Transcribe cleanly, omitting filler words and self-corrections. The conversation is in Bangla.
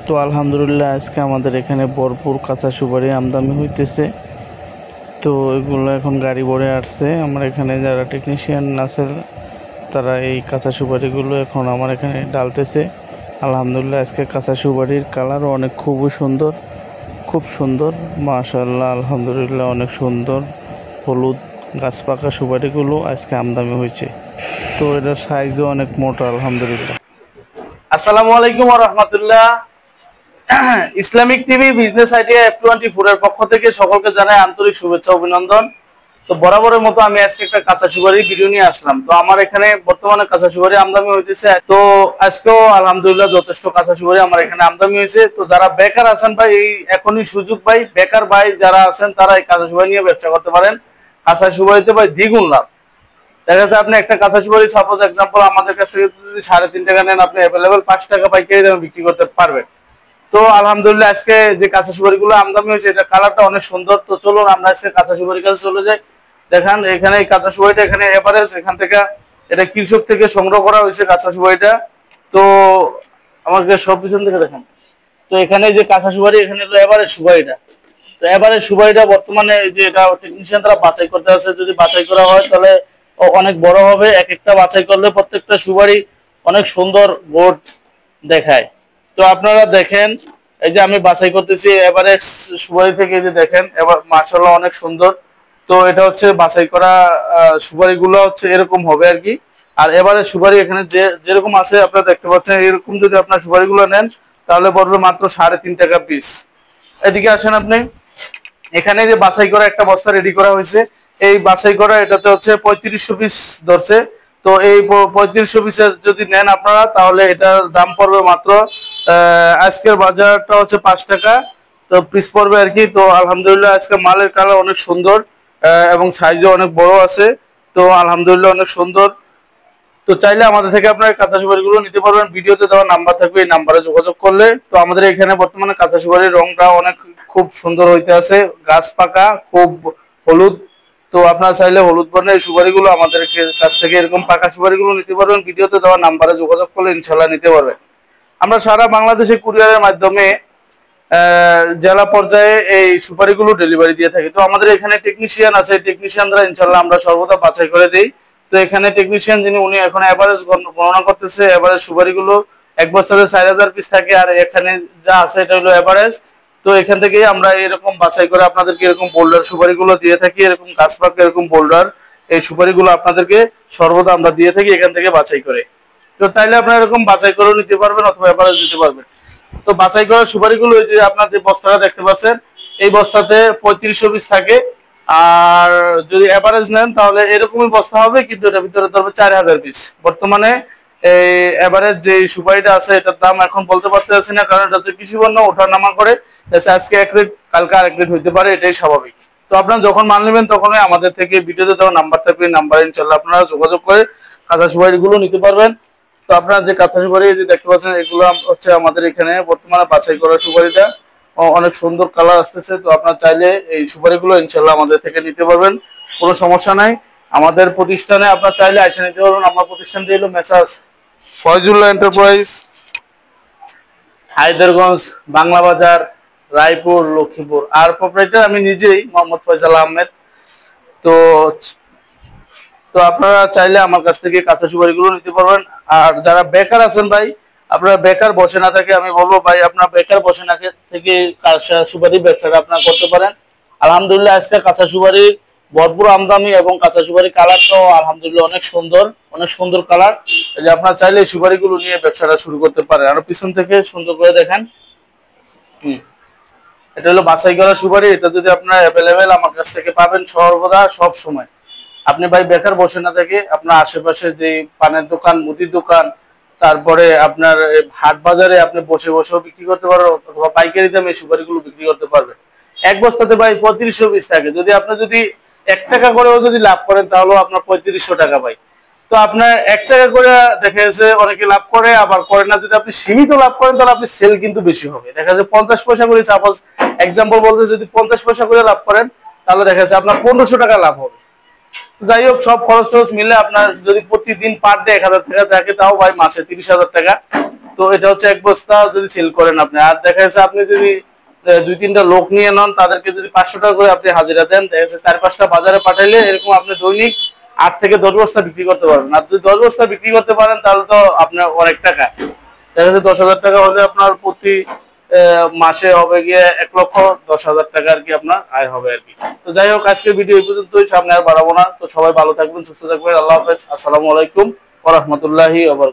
তো আলহামদুলিল্লাহ আজকে আমাদের এখানে ভরপুর কাঁচা সুপারি আমদানি হইতেছে। তো এগুলো এখন গাড়ি ভরে আসছে। আমার এখানে যারা টেকনিশিয়ান আছে তারা এই কাঁচা সুপারিগুলো এখন আমার এখানে ডালতেছে। আলহামদুলিল্লাহ আজকে কাঁচা সুপারির কালারও অনেক খুবই সুন্দর, খুব সুন্দর, মাশাআল্লাহ আলহামদুলিল্লাহ অনেক সুন্দর হলুদ গাছ পাকা সুপারিগুলো আজকে আমদানি হয়েছে। তো এটার সাইজও অনেক মোটা আলহামদুলিল্লাহ। আসসালামু আলাইকুম ওয়া রাহমাতুল্লাহ। Islamic TV business idea F24 এর পক্ষ থেকে সকলকে জানাই আন্তরিক শুভেচ্ছা অভিনন্দন। তো বরাবরের মতো আমি আজকে একটা কাঁচা সুপারির ভিডিও নিয়ে আসলাম। তো আমার এখানে বর্তমানে কাঁচা সুপারি আমদানি হইতেছে। তো আজকেও আলহামদুলিল্লাহ যথেষ্ট কাঁচা সুপারি আমার এখানে আমদানি হয়েছে। তো যারা বেকার আছেন ভাই, এই এখনই সুযোগ ভাই, বেকার ভাই যারা আছেন তারা এই কাঁচা সুপারি নিয়ে ব্যবসা করতে পারেন। কাঁচা সুপারিতে ভাই দ্বিগুণ লাভ। দেখা যাচ্ছে আপনি একটা কাঁচা সুপারি সাপোজ এক্সাম্পল আমাদের কাছ থেকে যদি 3.5 টাকা নেন, আপনি অ্যাভেলেবেল 5 টাকা পাইকারি দামে বিক্রি করতে পারবেন। তো আলহামদুলিল্লাহ আজকে যে কাঁচা সুপারি গুলো আমদানি হয়েছে এটা কালারটা অনেক সুন্দর। তো চলুন আমরা আজকে কাঁচা সুপারির কাছে চলে যাই। দেখেন এখানে এই কাঁচা সুপারিটা এখানে এভারেজ এখান থেকে এটা কৃষক থেকে সংগ্রহ করা হয়েছে কাঁচা সুপারিটা। তো আমাকে সব পিছন থেকে দেখেন। তো এখানে যে কাঁচা সুপারি এখানে হলো এভারেজ সুপারিটা। তো এভারেজ সুপারিটা বর্তমানে যে এটা টেকনিশিয়ান তারা বাছাই করতে আছে, যদি বাছাই করা হয় তাহলে অনেক বড় হবে। এক একটা বাছাই করলে প্রত্যেকটা সুপারি অনেক সুন্দর বোর্ড দেখায়। তো আপনারা দেখেন এই যে আমি বাছাই করতেছি এভারেজ সুপারি থেকে, যে দেখেন এবার মাশাআল্লাহ অনেক সুন্দর। তো এটা হচ্ছে বাছাই করা সুপারিগুলো হচ্ছে এরকম হবে আর কি। আর এভারেজ সুপারি এখানে যেরকম আছে আপনারা দেখতে পাচ্ছেন, এরকম যদি আপনার সুপারিগুলো নেন তাহলে পড়বে মাত্র 3.5 টাকা পিস। এদিকে আসেন আপনি, এখানে যে বাছাই করা একটা বস্তা রেডি করা হয়েছে, এই বাছাই করা এটাতে হচ্ছে 3500 পিস ধরছে। তো এই 3500 পিসের যদি নেন আপনারা তাহলে এটার দাম পড়বে মাত্র আজকের বাজারটা হচ্ছে 5 টাকা তো পিস পড়বে আর কি। তো আলহামদুলিল্লাহ আজকে মালের কালার অনেক সুন্দর এবং সাইজও অনেক বড় আছে। তো আলহামদুলিল্লাহ অনেক সুন্দর। তো চাইলে আমাদের থেকে আপনারা কাঁচা সুপারিগুলো নিতে পারবেন। ভিডিওতে দেওয়া নাম্বার থাকবে, এই নাম্বারে যোগাযোগ করলে। তো আমাদের এখানে বর্তমানে কাঁচা সুপারির রংটা অনেক খুব সুন্দর হইতে আছে, গাছ পাকা খুব হলুদ। তো আপনারা চাইলে হলুদ বর্ণের সুপারিগুলো আমাদের কাছ থেকে এরকম পাকা সুপারিগুলো নিতে পারবেন। ভিডিওতে দেওয়া নাম্বারে যোগাযোগ করলে ইনশাল্লাহ নিতে পারবেন। আমরা সারা বাংলাদেশে কুরিয়ারের মাধ্যমে জেলা পর্যায়ে এই সুপারিগুলো ডেলিভারি দিয়ে থাকি। তো আমাদের এখানে টেকনিশিয়ান আছে, টেকনিশিয়ানরা ইনশাল্লাহ আমরা সর্বদা বাছাই করে দেই। তো এখানে টেকনিশিয়ান যিনি উনি এখন এভারেজ গণনা করতেছে। এভারেজ সুপারিগুলো এক বছরে 4000 পিস থাকে, আর এখানে যা আছে এটা হলো এভারেজ। তো এখান থেকে আমরা এরকম বাছাই করে আপনাদেরকে এরকম বোল্ডার সুপারিগুলো দিয়ে থাকি, এরকম গাছ পাকা এরকম বোল্ডার এই সুপারিগুলো আপনাদেরকে সর্বদা আমরা দিয়ে থাকি এখান থেকে বাছাই করে। তো চাইলে আপনারা এরকম বাছাই করেও নিতে পারবেন অথবা এভারেজ দিতে পারবেন। তো বাছাই করা সুপারিগুলো এই যে আপনার যে বস্তাটা দেখতে পাচ্ছেন, এই বস্তাতে 3500 পিস থাকে। আর যদি এভারেজ নেন তাহলে এরকমই বস্তা হবে, কিন্তু এটার ভিতরে ধরবে 4000 পিস। বর্তমানে এই এভারেজ যে সুপারিটা আছে এটার দাম এখন বলতে পারতেছি না, কারণ এটা হচ্ছে কৃষি পণ্য, ওঠা নামা করে। আজকে এক রেট কালকে আরেক রেট হইতে পারে, এটাই স্বাভাবিক। তো আপনারা যখন মাল নেবেন তখনই আমাদের থেকে ভিডিওতে দেওয়া নাম্বার থাকবে, নাম্বার ইনশাল্লাহ আপনারা যোগাযোগ করে কাঁচা সুপারিগুলো নিতে পারবেন। তো আপনারা যে কাঁচা সুপারি যে দেখতে পাচ্ছেন এগুলো হচ্ছে আমাদের এখানে বর্তমানে বাছাই করা সুপারিটা অনেক সুন্দর কালার আসতেছে। তো আপনারা চাইলে এই সুপারিগুলো ইনশাল্লাহ আমাদের থেকে নিতে পারবেন, কোনো সমস্যা নাই। আমাদের প্রতিষ্ঠানে আপনারা চাইলে এসে নিতে পারবেন। আমার প্রতিষ্ঠানটি হলো মেসার্স ফয়জুল্লাহ এন্টারপ্রাইজ, হায়দারগঞ্জ, বাংলা বাজার, রায়পুর, লক্ষ্মীপুর। আর প্রোপ্রাইটার আমি নিজেই, মোহাম্মদ ফয়সাল আহমেদ। তো তো আপনারা চাইলে আমার কাছ থেকে কাঁচা সুপারিগুলো নিতে পারবেন। আর যারা বেকার আছেন ভাই, আপনারা বেকার বসে না থাকে, আমি বলবো ভাই আপনারা বেকার বসে না থেকে কাঁচা সুপারি ব্যবসাটা আপনারা করতে পারেন। আলহামদুলিল্লাহ আজকে কাঁচা সুপারির ভরপুর আমদানি এবং কাঁচা সুপারি কালারটাও আলহামদুলিল্লাহ অনেক সুন্দর, অনেক সুন্দর কালার। যে আপনারা চাইলে এই সুপারিগুলো নিয়ে ব্যবসাটা শুরু করতে পারেন। আর পিছন থেকে সুন্দর করে দেখেন। এটা হলো বাছাই করা সুপারি। এটা যদি আপনারা অ্যাভেলেবেল আমার কাছ থেকে পাবেন সর্বদা সব সময়। আপনি ভাই বেকার বসে না থেকে আপনার আশেপাশে যে পানের দোকান, মুদির দোকান, তারপরে আপনার হাট বাজারে আপনি বসে বসেও বিক্রি করতে পারবেন, অথবা পাইকারি দামে সুপারিগুলো বিক্রি করতে পারবেন। এক বস্তাতে ভাই 3500 পিস থাকে। যদি আপনি যদি 1 টাকা করেও যদি লাভ করেন তাহলেও আপনার 3500 টাকা পাই। তো আপনার 1 টাকা করে দেখা যাচ্ছে অনেকে লাভ করে, আবার করে না। যদি আপনি সীমিত লাভ করেন তাহলে আপনি সেল কিন্তু বেশি হবে। দেখা যাচ্ছে 50 পয়সা করে, সাপোজ এক্সাম্পল বলতে যদি 50 পয়সা করে লাভ করেন তাহলে দেখা যাচ্ছে আপনার 1500 টাকা লাভ হবে। যাই হোক, সব খরচ টরচ মিলে আপনার যদি প্রতিদিন পার ডে 1000 টাকা থাকে তাও ভাই মাসে 30,000 টাকা। তো এটা হচ্ছে 1 বস্তা যদি সেল করেন আপনি। আর দেখা যাচ্ছে আপনি যদি 2-3টা লোক নিয়ে নেন, তাদেরকে যদি 500 টাকা করে আপনি হাজিরা দেন, দেখা যাচ্ছে 4-5টা বাজারে পাঠাইলে এরকম আপনি দৈনিক 8 থেকে 10 বস্তা বিক্রি করতে পারবেন। আর যদি 10 বস্তা বিক্রি করতে পারেন তাহলে তো আপনার অনেক টাকা। দেখা যাচ্ছে 10,000 টাকা হলে আপনার প্রতি মাসে হবে গিয়ে 1,10,000 টাকা আর কি আপনার আয় হবে আর কি। তো যাই হোক, আজকের ভিডিও এই পর্যন্তই, সামনে আর বাড়াবো না। তো সবাই ভালো থাকবেন, সুস্থ থাকবেন। আল্লাহ হাফেজ। আসসালামু আলাইকুম ওয়া রাহমাতুল্লাহি ওয়া বারাকাতুহু।